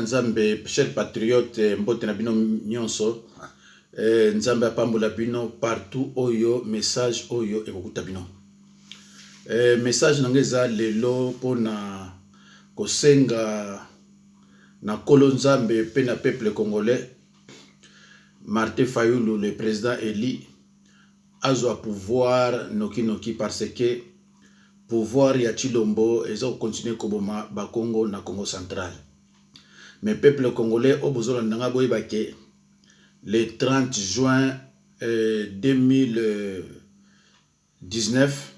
Nzambe, cher patriote, mbote na bino nyonso, Nzambe apambola bino partout oyo message oyo ekokuta bino. Message nangeza lelo pona kosenga na kolo Nzambe pe na peuple congolais. Martin Fayulu, le président élu, azwa pouvoir noki parce que pouvoir ya Chilombo ezo continuer koboma ba Congo na Congo central. Mais peuple congolais au besoin d'anga boyebake le 30 juin 2019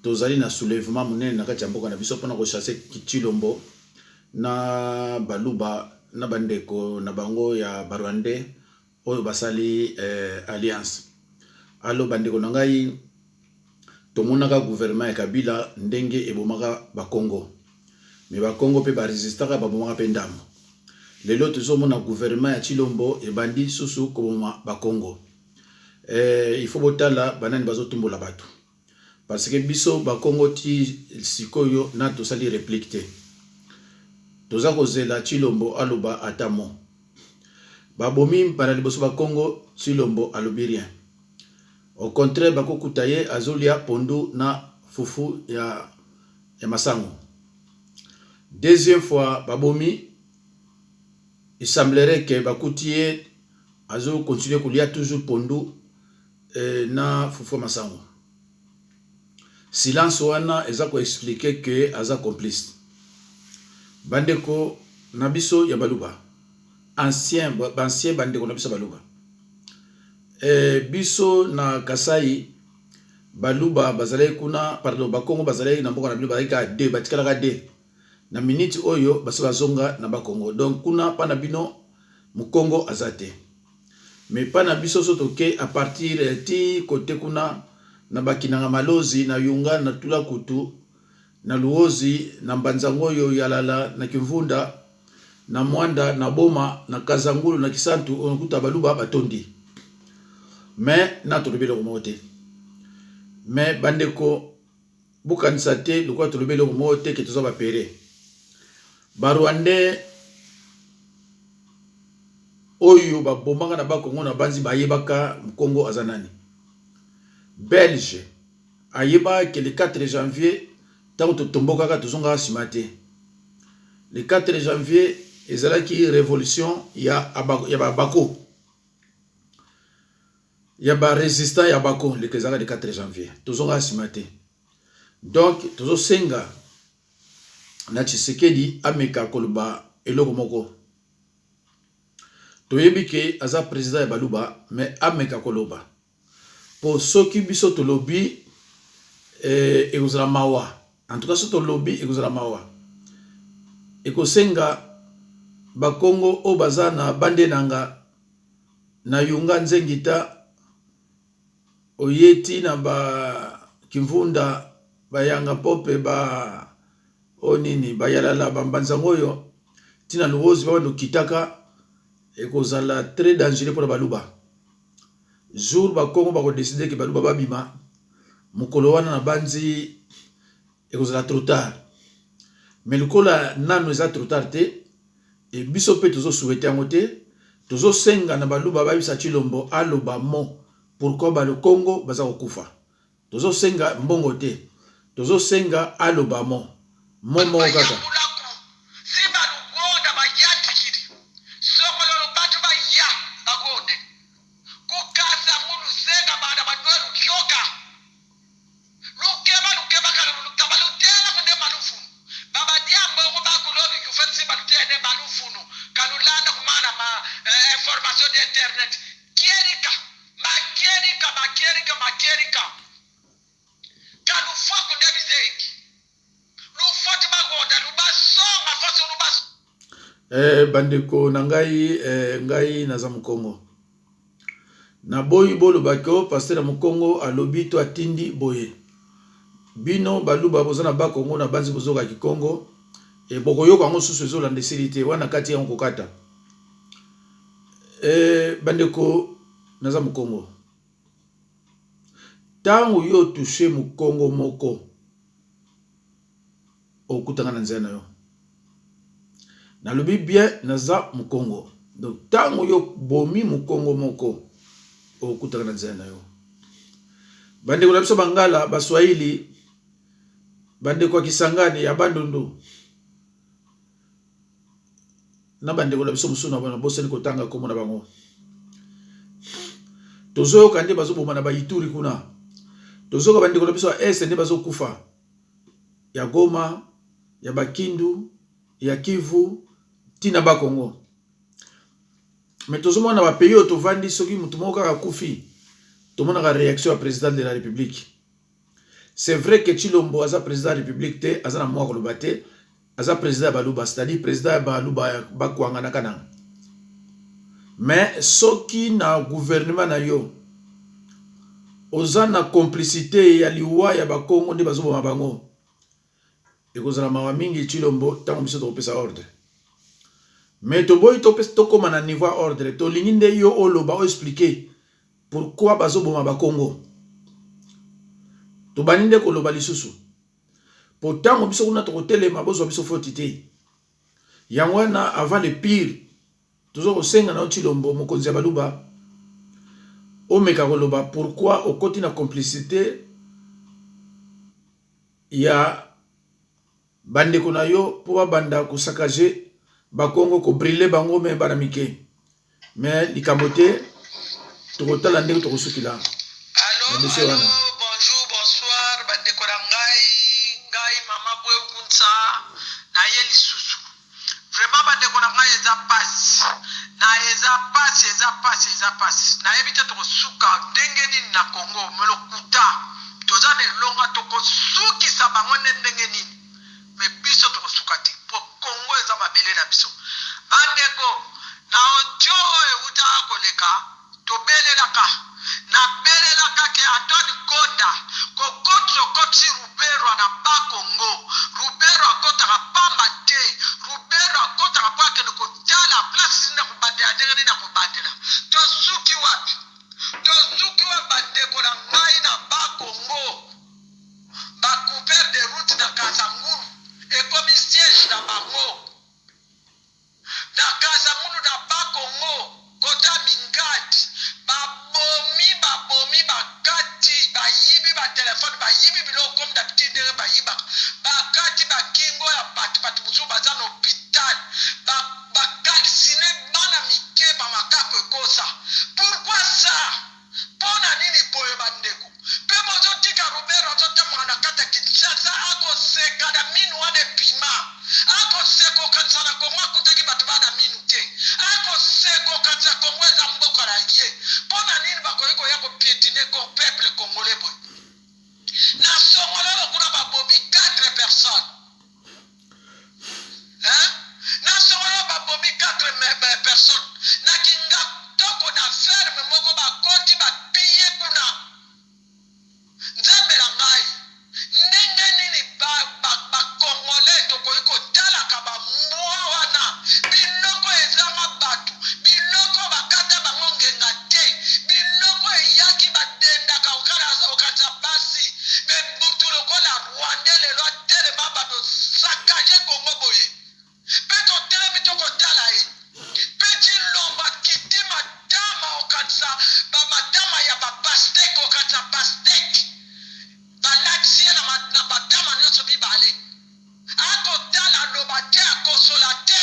tozali na soulèvement monene na kati ya mboka na biso pona ko chasser Chilombo na baluba na bandeko na bango ya Barwandais oyo basali alliance. Allo bandeko na ngai tomonaka gouvernement ya Kabila ndenge ebomaka ba Congo. Mais ba Congo pe ba résistaka ba bomaka pe ndamo. Lelo tozomona gouvernement ya Chilombo e bandi susu koboma ba Congo. Il faut botala banani bazotumbola bato. Parce que biso ba Congo ti sikoyo na tosali réplique te. Toza kozela Chilombo aloba atamo. Ba bomi para liboso ba Congo Chilombo alobi rien. Au contraire bako kutaye azolia pondu na fufu ya masango. Deuxième fois, Babomi, il semblerait que Bakoutie a continué à couler toujours pondu na Foufou Massango. Silence wana ezako expliquer que aza complice. Bandeko nabiso ya baluba. Ancien bandeko nabiso baluba. Biso na Kasai baluba bazalai kuna pardon Bakongo bazalai na mboka na biso bazalai ka de batikala ka de. Na minute oyo basi bazonga na ba Congo. Donc kuna pana bino mukongo azate. Mais pana biso sotoke à partir ti côté kuna na bakinanga malozi na yunga na tula kutu na luozi na mbanzango oyo yalala na kivunda na mwanda na boma na kazangulu na kisantu onakuta baluba batondi. Mais na tolobele ko mote. Mais bandeko bukanisa te lokwa tolobele ko mote ke toza ba pere. Barwandais oyo ba bombanga na ba Congo na banzi ba yebaka Congo azanani. Belge ayeba que le 4 janvier tant to tomboka ka tozonga simate. Le 4 janvier ezalaki révolution ya Bako. Ya ba résistant ya Bako le kezaka le 4 janvier. Tozonga simate. Donc tozo senga na Tshisekedi ameka koloba eloko moko. Toyebi ke aza président ya baluba mais ameka koloba. Po soki biso to lobby ekozala mawa. En tout cas so to lobby ekozala mawa. Ekosenga ba Congo o baza na bande nanga na yunga nzengita oyeti na ba Kimvunda bayanga pope ba onini bayalala bambanzango yo tina luozi bando kitaka ekozala très dangereux pour baluba. Jour ba Congo ba ko décider que baluba babima mukolo wana na banzi ekozala trop tard. Mais lukola nano eza trop tard te e biso pe tozo souhaiter ngote tozo senga na baluba babisa Chilombo aloba mo pourquoi ba le Congo baza kokufa. Tozo senga mbongo te. Tozo senga aloba mo. Momo kaka. Bandeko na ngai naza Mukongo. Na boyi bolo bako pasteur Mukongo alobi to atindi boye. Bino baluba bozana ba Congo na banzi bozoka ki Congo e bokoyoka ngo susu ezolanda silite wana kati ya ngokata. Bandeko naza Mukongo. Tango yo touché Mukongo moko okutanga na nzena yo. nalobi bien naza Mukongo. Donc tango yo bomi Mukongo moko okutaka na nzela na yo. Bandeko na biso bangala baswahili bandeko ya Kisangani ya Bandundu na bandeko na biso musu na bana boseni kotanga komona bango. Tozo kandi bazo boma na ba Ituri kuna. Tozo ka bandeko na biso est ne bazo kufa. Ya Goma, ya Bakindu, ya Kivu, tina ba Kongo. Mais tozo mona ba pays to vandi soki mutu moko ka kufi. To mona ka réaction à président de la République. C'est vrai que Tshilombo aza président de la République te, aza na mwa ko lobate, aza président Baluba, c'est-à-dire président Baluba ba kwanga na kananga. Mais soki na gouvernement na yo oza na complicité ya liwa ya bakongo nde bazoboma bango ekozala mawa mingi Tshilombo tango biso tokopesa ordre. Mais toboyi tokoma na niveau ordre tolingi nde yo oloba o expliquer pourquoi bazoboma bakongo. Tobani nde koloba lisusu po tango biso kuna tokotelema bozwa biso foti te. Yango wana avant le pire tozo kosenga na Tshilombo mokonzi ya Baluba omeka koloba pourquoi okoti na complicité ya bandeko na yo po banda kosakaje bakongo ko briller bango me bana mike. Mais likambo te tokotala ndenge tokosukila. Bonjour, bonsoir, bandeko na ngai mama bwe kunsa na ye lisusu. Vraiment bandeko na ngai eza passe. Na ebite tokosuka ndenge nini na Congo melokuta. Toza ne longa tokosukisa bango ndenge nini. Mais biso tokosuka te. Po Congo eza mabele na biso. Bandeko na ojo euta koleka tobelelaka. Na belelaka ke Antoni Gonda koti Rubero na ba Congo. Rubero akotaka pamba te. Rubero akotaka pa ke kotala place na kubadela ndenge na kubadela. Tosuki wapi bandeko na ngai na ba Congo. Ba couvert de route na Kasangulu. Ekomi siège na bango. Na Kasangulu na ba Congo kota Mingati. Babomi bakati bayibi ba telefone bayibi biloko comme d'habitude bayiba bakati bakingo ya batu musu baza na hôpital bakalisine bana mike bamakako ekosa. Pourquoi ça? Pona nini boye bandeko pe mozotika Rubero azotamboka na kata Kinshasa akoseka na minu wana epima akoseka okanisa na Kongo akutaki bato bana minu te akoseka okanisa Kongo eza mboka na ye. Pona nini bakoki koya kopiétiner ko peuple congolais boye na songolelo kuna babomi 4 personnes na songolelo babomi 4 personnes na kinga toko na ferme moko bakoti bapiye kuna nzambe na ngai ndenge nini bakongolais tokoki kotalaka bambwa wana biloko ezanga bato biloko bakata bango ngenga te biloko eyaki badendaka okata basi bebutu lokola Rwanda lelo atelema bato sakaje Kongo boye pe totelemi tokotala ye pe Tshilombo akiti madama okatisa bamadama ya bapastek okatisa pastek balaksie na madama nyonso mibale akotala loba te akosola te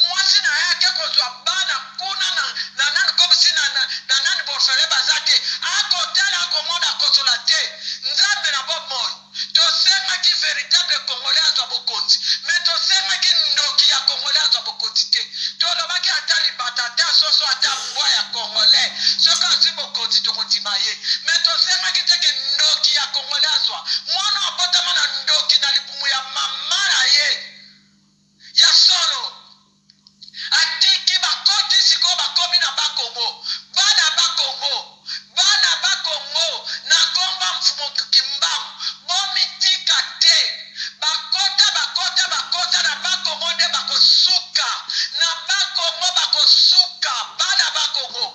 mwasi na ye ake kozwa bana kuna na nani komisi na nani borfele baza te akotala akomona akosola te nzambe na bomoi tosengaki véritable congolais azwa bokonzi mais tosengaki ndoki ya congolais azwa bokonzi te tolobaki ata libata ata soso ata mbwa ya congolais soki azwi bokonzi tokondima ye mais tosengaki teke ndoki ya congolais azwa mwana abotama na ndoki na libumu ya mama na ye ya solo atiki bakoti siko bakomi na bakongo bana bakongo na komba mfumo kimbangu bomitika te bakota na bakongo nde bakosuka na bakongo bakosuka bana bakongo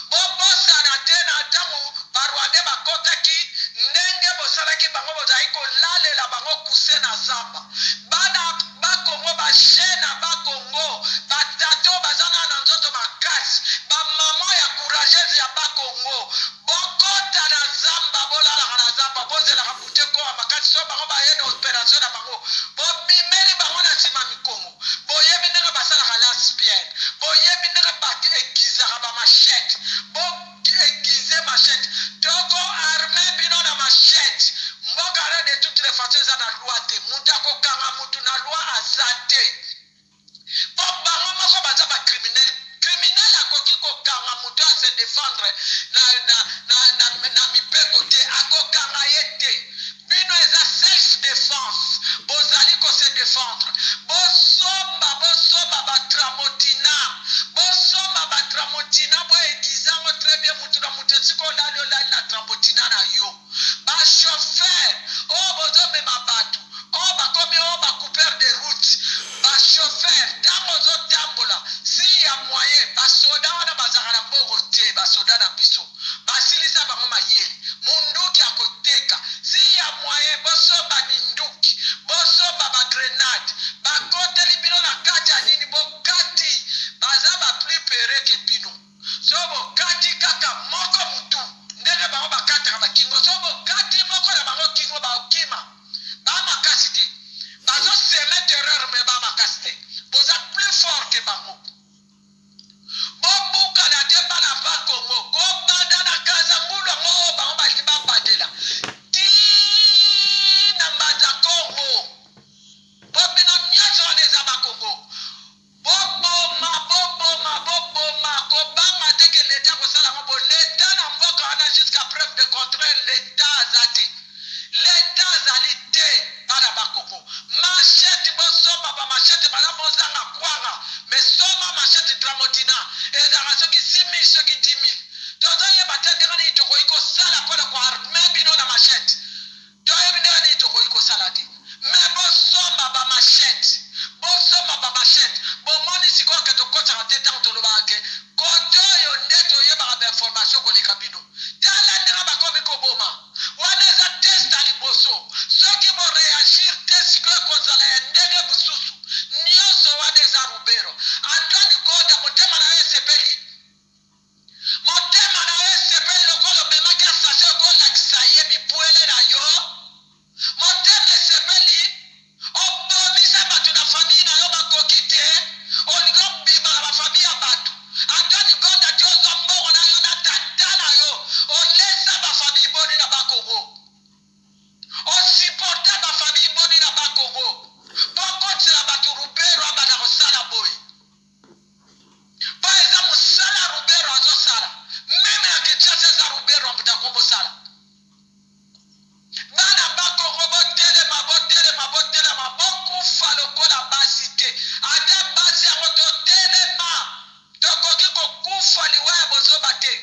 bobosana te na ntango toza plus fort que bango bobukana te bana ba Congo kobanda na kaza ngulu yango bango balingi babadela tina mbanza Congo bobino nyonso wana eza bakongo boboma kobanga te ke leta kosala ngo bo leta na mboka wana jusqu'à preuve de contraire leta aza te leta azali te bana bakongo machete bosomba bamachete bana bozanga kwanga mais soma machete tramotina ezalaka soki 6 000 soki 10 000 tozoyeba te ndenge nini tokoki kosala mpona koarme bino na machete toyebi ndenge nini tokoki kosala te mais bosomba bamachete bomoni sikoyo ke tokotaka te ntango tolobaka ke kote oyo nde toyebaka bainformation koleka bino tala ndenge bakomi koboma wana eza test ya liboso soki boreagir te sikoyo kozala ya ndenge mosusu nyonso wana eza rubero Antoine Goda motema na yo esepeli lokolo omemaki asashe okolakisa ye mibwele na yo motema esepeli obomisa bato na famille na yo bakoki te olingi obima na bafamille ya bato Antoine Goda ti ozwa mbongo na yo na tata na yo olesa bafamille boni na bakongo osupporte bafamille boni na bakongo mpo kotisela bato rubero abanda kosala boye mpo eza mosala rubero azosala meme ya kinshasa eza rubero abuta kobosala bana bakongo botelema bokufa lokola basi te ata basi yango totelema tokoki kokufa liwaya bozoba te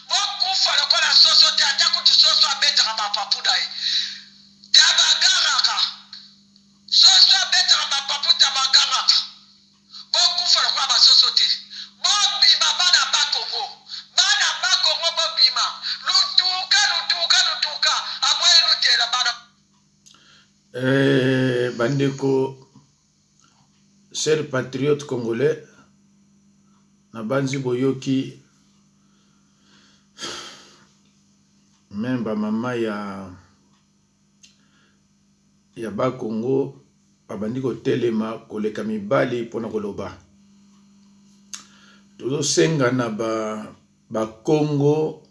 bokufa lokola soso te ata kutu soso abetaka bapapuda ye tabagaraka soso abetaka bapapu tabagaraka bokufa lokola basoso te bobima bana bakongo bobima lutuka aboye lutela bana bandeko chers patriotes congolais na banzi boyoki même bamama ya bakongo babandi kotelema koleka mibali mpona koloba tozosenga na bakongo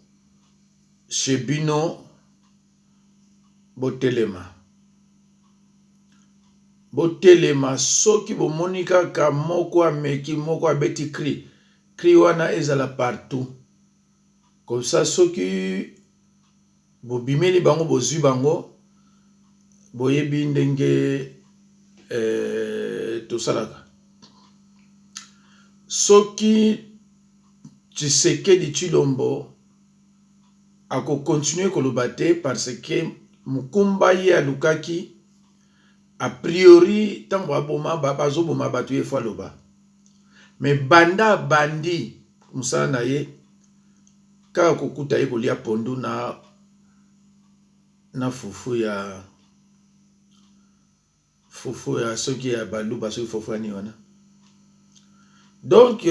chez bino botelema soki bomoni kaka moko ameki moko abeti cri wana ezala partout comme ça soki bobimeli bango bozwi bango boyebi ndenge tosalaka soki Tshisekedi Tshilombo akokontinue koloba te parce que mukumba ye alukaki a priori tango bazoboma bato ye fo aloba mais banda bandi mosala na ye kaka kokuta ye kolia pondu na fufu ya soki ya baluba soki fufu ani wana donc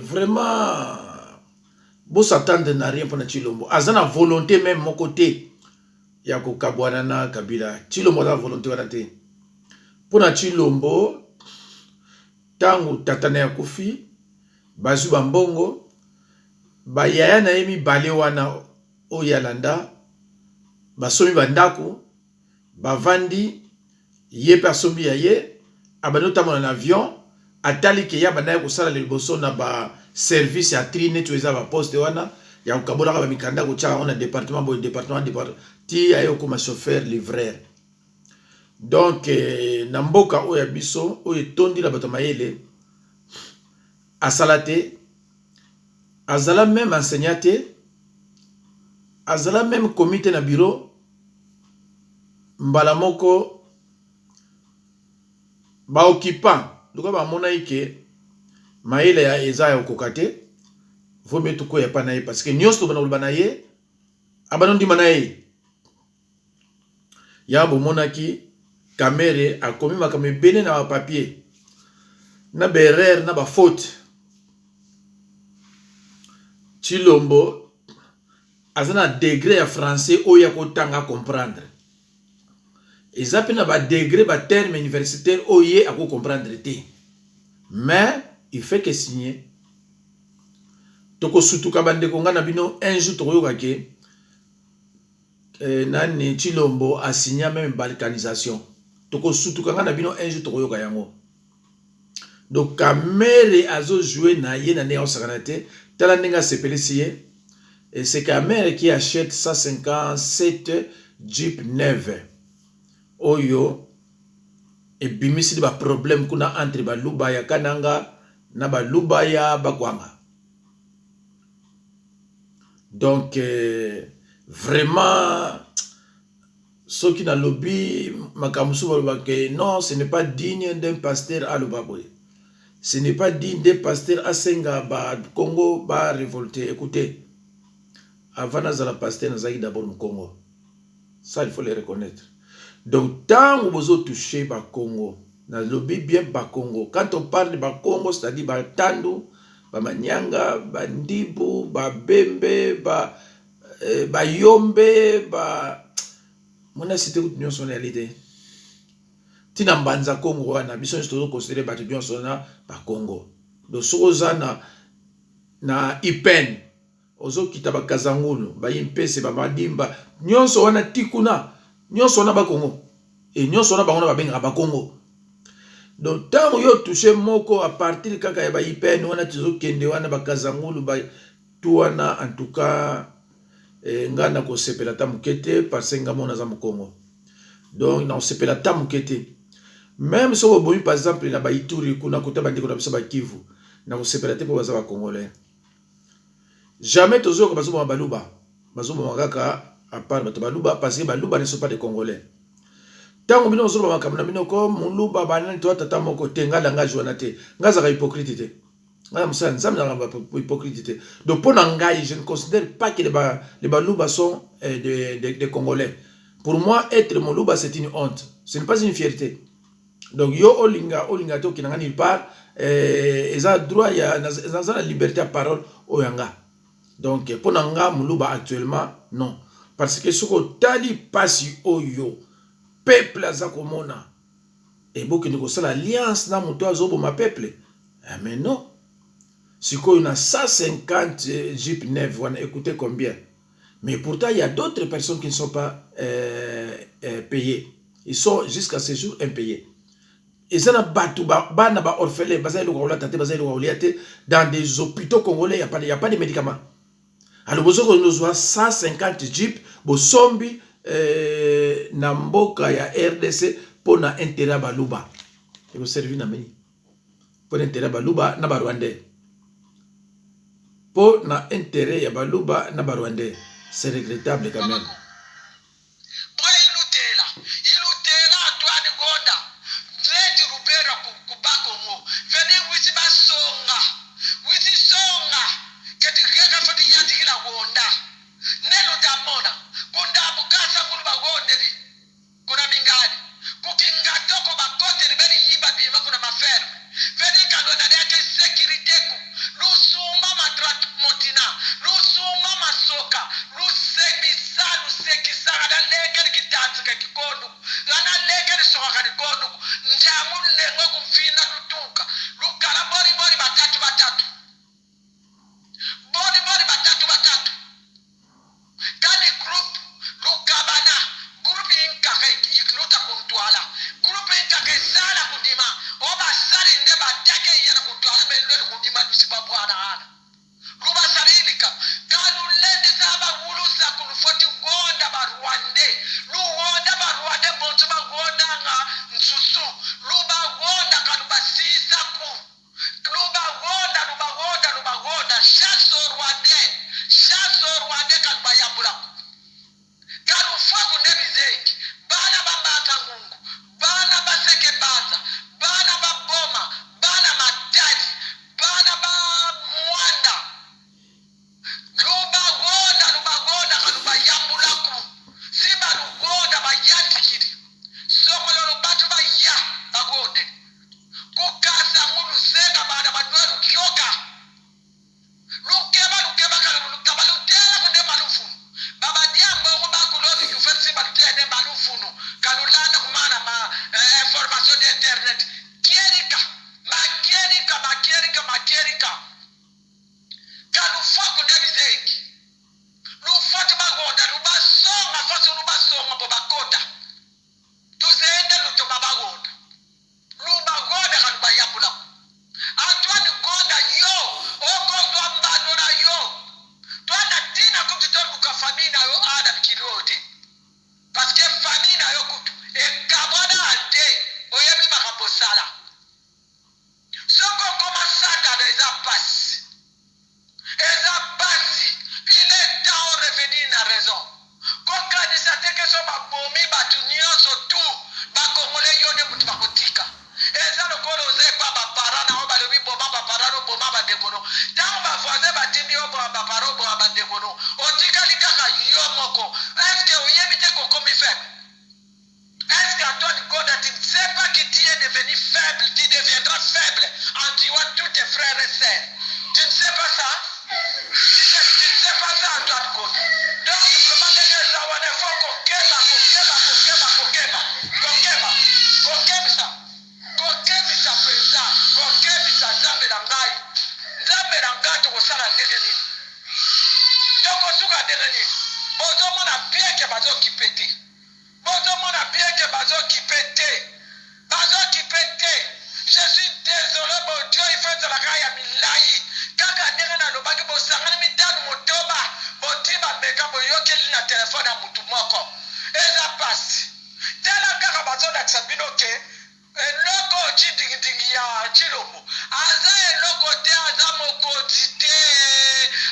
vraiment bosatande na rien mpona Tshilombo aza na volonté même moko te ya kokabwana na Kabila Tshilombo aza na volonté wana te mpona Tshilombo tango tatana ya kufi bazwi bambongo bayaya na ye mibale wana oyo alanda basomi bandako bavandi ye mpe asombi ya ye abandi otambola na avion atali ke ya banda kosala liboso na baservice ya tri neti eza baposte wana ya kokabolaka bamikanda kotiaka wana département boye département ti aye okoma chauffeur livreur donc na mboka oyo ya biso oyo etondi na bato mayele asala te azala même enseignant te azala même comité na bureau mbala moko baoccupant luka bamona ike mayele ya eza ya okoka te vome tukoya pa na ye parce que nyonso tobana koloba na ye abana ndima na ye ya bomonaki Kamere akomi makambo ebele na bapapier na berere na bafaute Tshilombo aza na degré ya français oyo akotanga comprendre eza pe na badegré baterme universitaire oyo ye ako comprendre te Mais il fait que signer. Toko sutuka bande konga na bino un jour toko yokake nani Chilombo a signé même balkanisation. Toko sutuka na bino un jour toko yoka yango. Donc Kamere azo joué na ye na ne osakanate tala ninga sepele siye. Et c'est Kamere qui achète 157 Jeep 9. Oyo et bimisi ba problème kuna entre baluba ya kananga na baluba ya bakwanga. Donc vraiment ceux qui n'ont lobby makamusu que non, ce n'est pas digne d'un pasteur à l'Obaboy. Ce n'est pas digne d'un pasteur à Senga ba Congo ba révolté. Écoutez, avant la pasteur nazaki d'abord au Congo. Ça il faut le reconnaître. Donc tant que vous touché ba Congo, na lobby bien ba Congo. Quand on parle de ba Congo, c'est-à-dire ba Tandu, ba Manyanga, ba Ndibu, ba Bembe, ba Yombe, ba mona cité où nous sommes réalité. Tina mbanza Congo wana biso nsto considérer ba tu sona ba Congo. Donc sozana na Ipen ozo kitaba Kazangulu ba impese ba madimba nyonso wana tikuna nyonso wana ba Congo et nyonso wana bango na ba benga ba Congo. Donc tant yo touché moko à partir kaka ya ba Ipen wana tizo kende wana ba Kazangulu ba tuana en tout cas ngana ko sepela tamukete parce que ngamo na za Congo. Donc na sepela tamukete. Même si vous voyez par exemple na ba Ituri kuna kota bandi ko na bisa ba Kivu na ko sepela te po baza ba Congolais. Jamais toujours que bazo ba baluba. Bazo ba kaka à part baluba parce que baluba ne sont pas des Congolais. Tant bino zo ba makamna bino ko muluba banani to tata moko tenga langa jwana te. Ngaza ka hypocrite te. Ngana musa nzamna ba hypocrite te. Donc pour ngai je ne considère pas que les baluba sont des Congolais. Pour moi être muluba c'est une honte. Ce n'est pas une fierté. Donc yo olinga to kinanga nulle part eza droit ya na liberté à parole oyanga. Donc pour nanga muluba actuellement non parce que ce que tali pasi oyo peuple azakomona et beaucoup de ça l'alliance na muto azobo ma peuple mais non si quoi on a 150 Jeep 9 on a écouté combien mais pourtant il y a d'autres personnes qui ne sont pas payées, ils sont jusqu'à ce jour impayés. Et ça n'a pas tout bana ba orphelin dans des hôpitaux congolais il y a pas de médicaments. Alors vous avez 150 jeeps bosombi na mboka ya RDC pour na intérêt baluba. Et vous servez na meni. Pour intérêt baluba na barwandais. Pour na intérêt ya baluba na barwandais. C'est regrettable quand même. bandeko no otikali kaka yo moko est-ce que oyebi te kokomi faible? Est-ce qu'Antoine Goda, tu ne sais pas que tu es devenu faible, tu deviendras faible en tuant tous tes frères et sœurs? Tu ne sais pas ça? Tu ne sais pas ça, Antoine Goda. Donc, vraiment, les gens, il faut kokeba ça pesa, kokebisa Nzambe na ngai. Nzambe na ngai tokosala ndenge nini? Tokosuka ndenge nini? Bozomona bien que bazokipe te. Bozomona bien que bazokipe te. Bazokipe te. Je suis désolé, mon Dieu, il fait de la caille à Milai. Kaka ndenge na lobaki bosangani mitano motoba. Botiba meka boyokeli na telefone ya mutu moko. Eza pasi. Tela kaka bazolakisa bino ke eloko chidingi ya Chilombo. Aza eloko te, aza mokonzi te.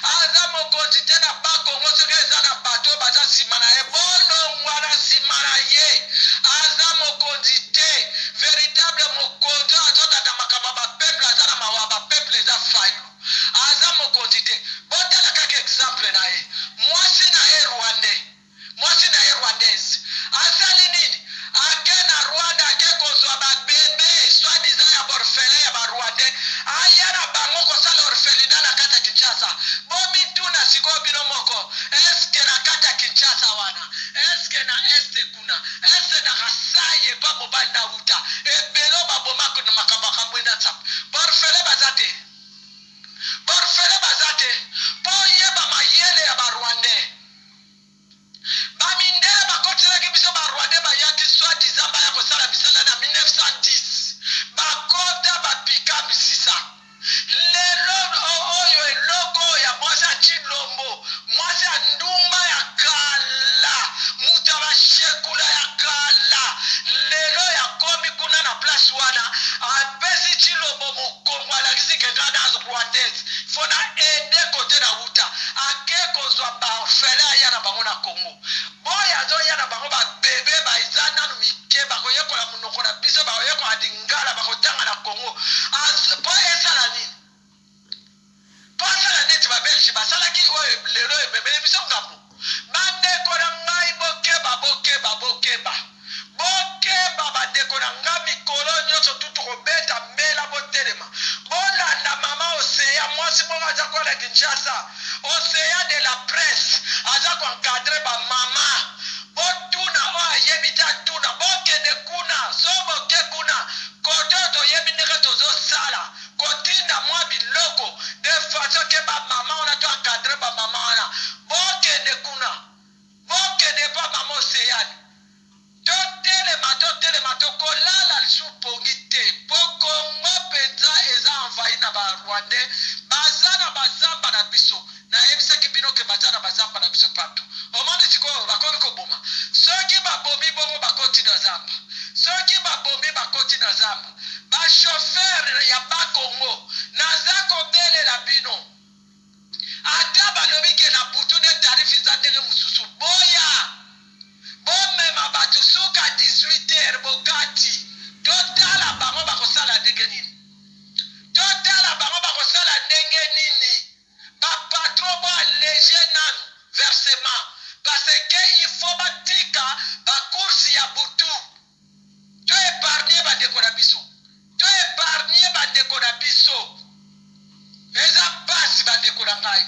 Aza mokonzi te na bakongo soki eza na bato baza nsima na ye. Bolongwa na nsima na ye. Aza mokonzi te. Véritable mokonzi azotata makambo ya bapeple, aza na mawa bapeple eza fayulu. Aza mokonzi te. Botala kaka exemple na ye. Mwasi na ye Rwandais. Mwasi na ye Rwandaise. Asali nini? Ake na Rwanda ake kozwa babebe soi-disant ya borfele ya barwandais. Aya na bango kosala orphelinat na kata Kinshasa. Bomituna sikoyo bino moko. Eske na kata Kinshasa wana? Eske na este kuna? Eske na Kasai epa mobali na uta? Ebelo baboma kuna makabaka mwenda tsap. Borfele bazate. Borfele bazate. Po yeba mayele ya barwandais. Bamindele bakotelaki biso barwandais bayaki soi-disant baya kosala misala na 1910. Bakota bapika misisa. Lelo oyo eloko ya mwasi ya Chilombo, mwasi ya ndumba ya kala, muta bashekula ya kala. Lelo ya komi kuna na place wana, apesi Chilombo mokongo alakisi kenda na Rwandaise. Fona ede kote na uta, ake kozwa baorfele aya na bango na Congo. Boya zo ya na bango ba bebe ba izana no mike ba koyekola munoko na biso ba koyekola adingala ba kotanga na Congo. Po esala nini? Po esala neti ba belge ba sala ki oyo lelo ebebele biso ngambo. Bande kona ngai bokeba. Bokeba bandeko na nga mikolo nyonso tutu kobeta mbela botelema. Bolanda mama Osea mwasi moko aza kola Kinshasa. Osea de la presse aza koencadre ba mama. Botuna o ayebi ta tuna. Bokende kuna. So boke kuna. Koto toyebi ndenge tozosala. Kotinda mwa biloko. De façon ke ba mama ona to encadre ba mama wana. Bokende kuna. Bokende pa mama Osea. Totelema tokolala lisusu pongi te. Pokongo penza eza envahi na barwandais. Baza na bazamba na biso. Nayebisaki bino ke baza na bazamba na biso pato. Omoni sikoyo bakoki koboma. Soki babomi bongo bakoti na zamba. Soki babomi bakoti na zamba. Bashofer ya bakongo naza kobelela bino. Ata balobi ke na butu ne tarifi za ndenge mosusu boya. Bomema bato suka 18h bokati. Totala bango bakosala ndenge nini? Totala bango bakosala ndenge nini? Bapatron bo allege nanu versement. Parce que il faut batika bakursi ya butu. To épargner bandeko na biso. To épargner bandeko na biso. Eza pasi bandeko na ngai.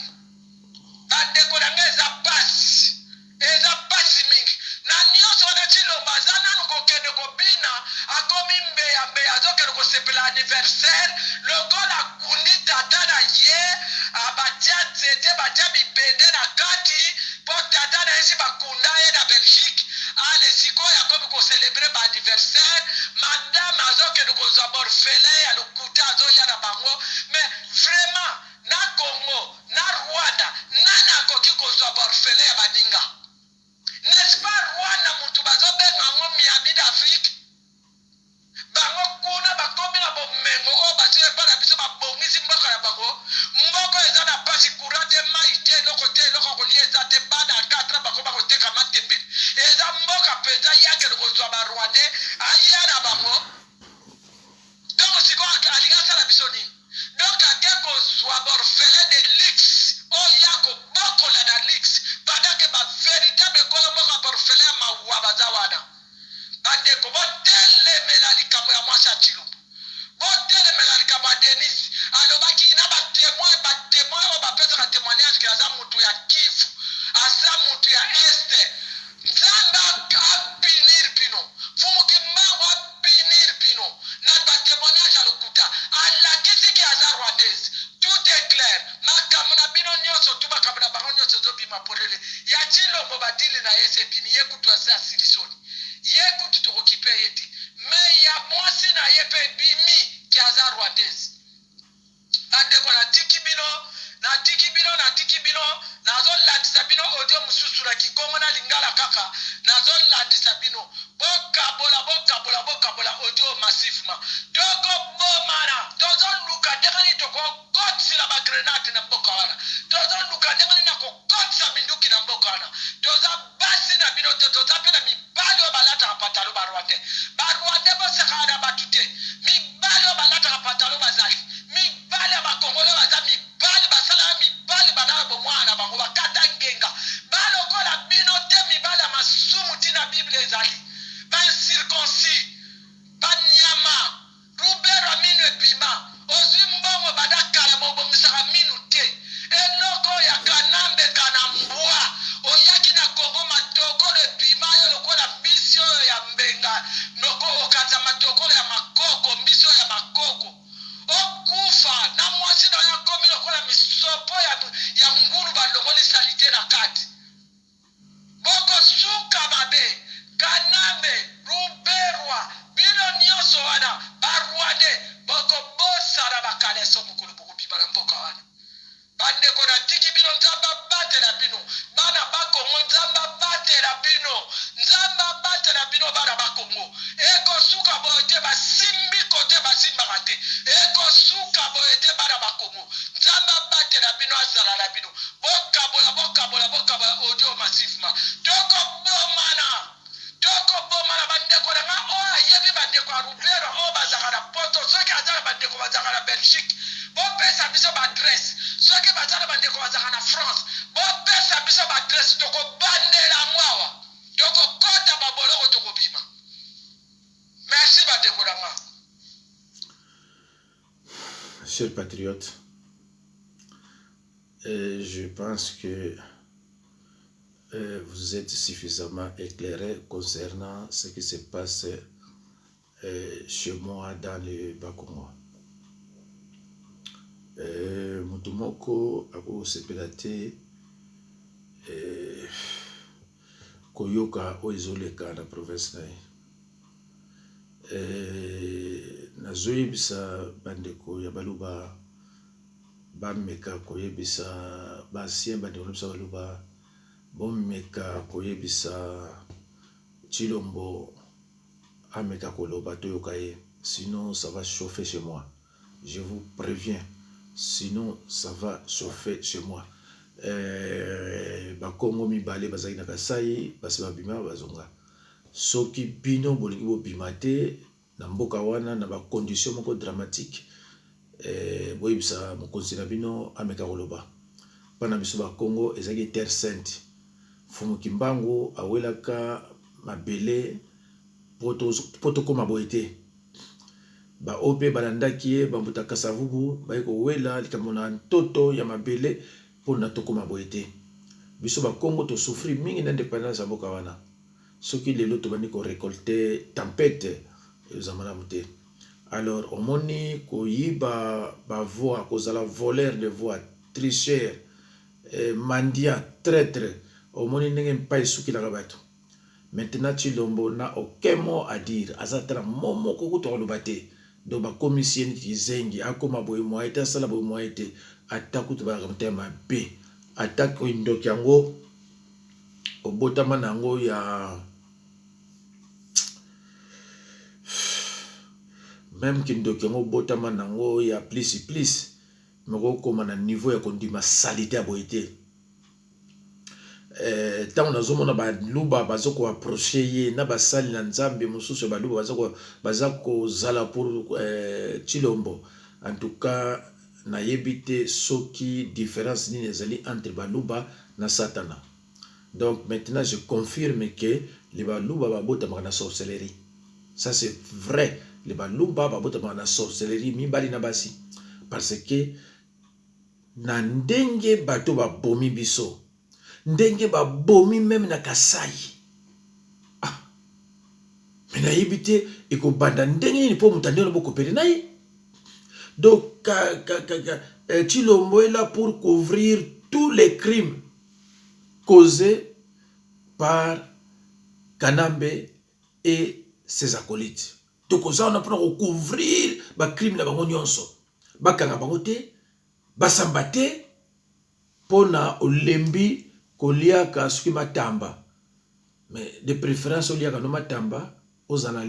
Bandeko na ngai eza pasi. Eza pasi mingi. Na nyonso na Chilombo aza nanu kokende kobina akomi mbeya azokende kosepela anniversaire lokola kundi tata na ye abatia nzete batia bibende na kati po tata na esi bakunda ye na Belgique ale sikoyo akomi koselebre ba anniversaire madame azokende kozwa borfele ya lokuta azoya na bango mais vraiment na Congo na Rwanda nani akoki kozwa borfele ya baninga? N'est-ce pas Rwanda mutu bazobenga ngo Miami d'Afrique? Bango kuna bakomi na bomengo o bazile pa na biso babongisi mboka na bango. Mboko eza na pasi kurate mai te eloko kolia eza te bana 4 bakoma koteka matembele. Eza mboka penza yake kozwa ba Rwandais aya na bango. Donc siko alinga sala biso nini? Donc ake kozwa borfele de luxe o yako boko aza mutu ya Kivu, aza mutu ya Este. Nzambe apinir bino, fumu kimbangu apinir bino, na batémoignage alokuta, alakisi ki aza rwandaise. Tout est clair. Makamuna bino nyonso tu makamuna bango nyonso zobima polele. Ya Chilombo badili na yese bimi ye kutu asa silisoni. Ye kutu tokokipe yeti. Me ya mwasi na yepe bimi ki aza rwandaise. Bandeko na tiki bino, nazo landisa bino audio mususu na Kikongo na Lingala kaka, nazo landisa bino. Bokabola audio massivement. Toko bomana, tozo luka degani toko kotsi la ba grenade na mboka wana. Tozo luka degani na ko kotsa minduki na mboka wana. Toza basi na bino toza pena mibali wa balata kapatalo barwate. Barwate bo sekara batute. Mibali wa balata kapatalo bazali. Mibali ya bakongolo baza mibali basala mibali banana bomwana bango bakata ngenga. Balo kola bino te mibali ya masumu tina Bible ezali. Ban circoncis, ban nyama, rubero minu ebima, ozwi mbongo badakala bobongisaka minu te. Eloko ya kanambe kanambua, oyaki na Kongo matokolo ebima yo lokola mbisi oyo ya mbenga, noko okaza matokolo ya makoko, mbisi oyo ya makoko. Okufa, na mwasi na ya komi lokola misopo ya nguru balongoli salite na kati. Boko suka babe. Kanambe, Ruberwa, bino nyonso wana, barwade, boko bosa na bakaleso mukulu buku bibana mboka wana. Bande kona tiki bino nzamba bate na bino, bana bakongo nzamba bate na bino, nzamba bate na bino bana bakongo. Eko suka boete basimbi kote basimba kate, eko suka boete bana bakongo, nzamba bate na bino azala na bino, bokabola audio massivement, toko bomana. Toko bomana bandeko na nga oa yebi bandeko a Rubero o bazaka na poto soki azala bandeko bazaka na Belgique bo pesa biso ba adresse soki bazala bandeko bazaka na France bo pesa biso ba adresse toko bandela mwawa toko kota baboloko toko bima. Merci bandeko na nga. Chers patriotes, je pense que vous êtes suffisamment éclairés concernant ce qui se passe chez moi dans le Bas-Congo. Mutumoko ako sepela te koyoka oizoleka na province na ye. Nazoyebisa bandeko ya baluba bameka koyebisa basien bandeko na baluba bomeka koyebisa Chilombo ameka koloba toyoka ye, sinon ça va chauffer chez moi. Je vous préviens, sinon ça va chauffer chez moi. Bakongo mibale bazaki na Kasai basi babima bazonga. Soki bino bolingi bobima te na mboka wana na ba condition moko dramatique, boyebisa mokonzi na bino ameka koloba. Pana biso Bakongo ezaki terre sainte. Fumu kimbangu awelaka mabele poto koma boete. Ba ope balandaki ye bambuta kasavubu bayeko wela likambo na ntoto ya mabele pona tokoma boete. Biso Bakongo to souffrir mingi na indépendance ya mboka wana. Soki lelo to bani ko récolter tempête ezamana mute. Alors omoni ko yiba ba voix kozala voleur de voix, tricheur, mandia, traître. Omoni ndenge mpa esuki la bato. Maintenant Chilombo n'a aucun mot à dire. Azatra momo koko to lobate. Do ba commission ki zengi akoma boy moite sala boy moite ataku to ba ramtema be. Attaque indoki yango obotama nango ya même kindoki yango botama nango ya plus moko koma na niveau ya kondima salité aboité. Tant on a zomona ba luba bazoko approcher ye na basali na nzambe mususu ba luba bazako zala pour Chilombo. En tout cas na yebite soki différence ni ezali entre baluba na satana. Donc maintenant je confirme que les baluba babota na sorcellerie. Ça c'est vrai, les baluba babota na sorcellerie mi bali na basi parce que na ndenge bato babomi biso, ndenge babomi même na Kasai. Mais nayebi te ekobanda ndenge nini po moto andenge bokopere na ye. Donc Tshilombo est là pour couvrir tous les crimes causés par Kanambe et ses acolytes. Donc on a pour couvrir les crimes na bango nyonso. Bakanga bango te, basamba te, pona olembi koliaka soki matamba. Mais de préférence oliaka no matamba aux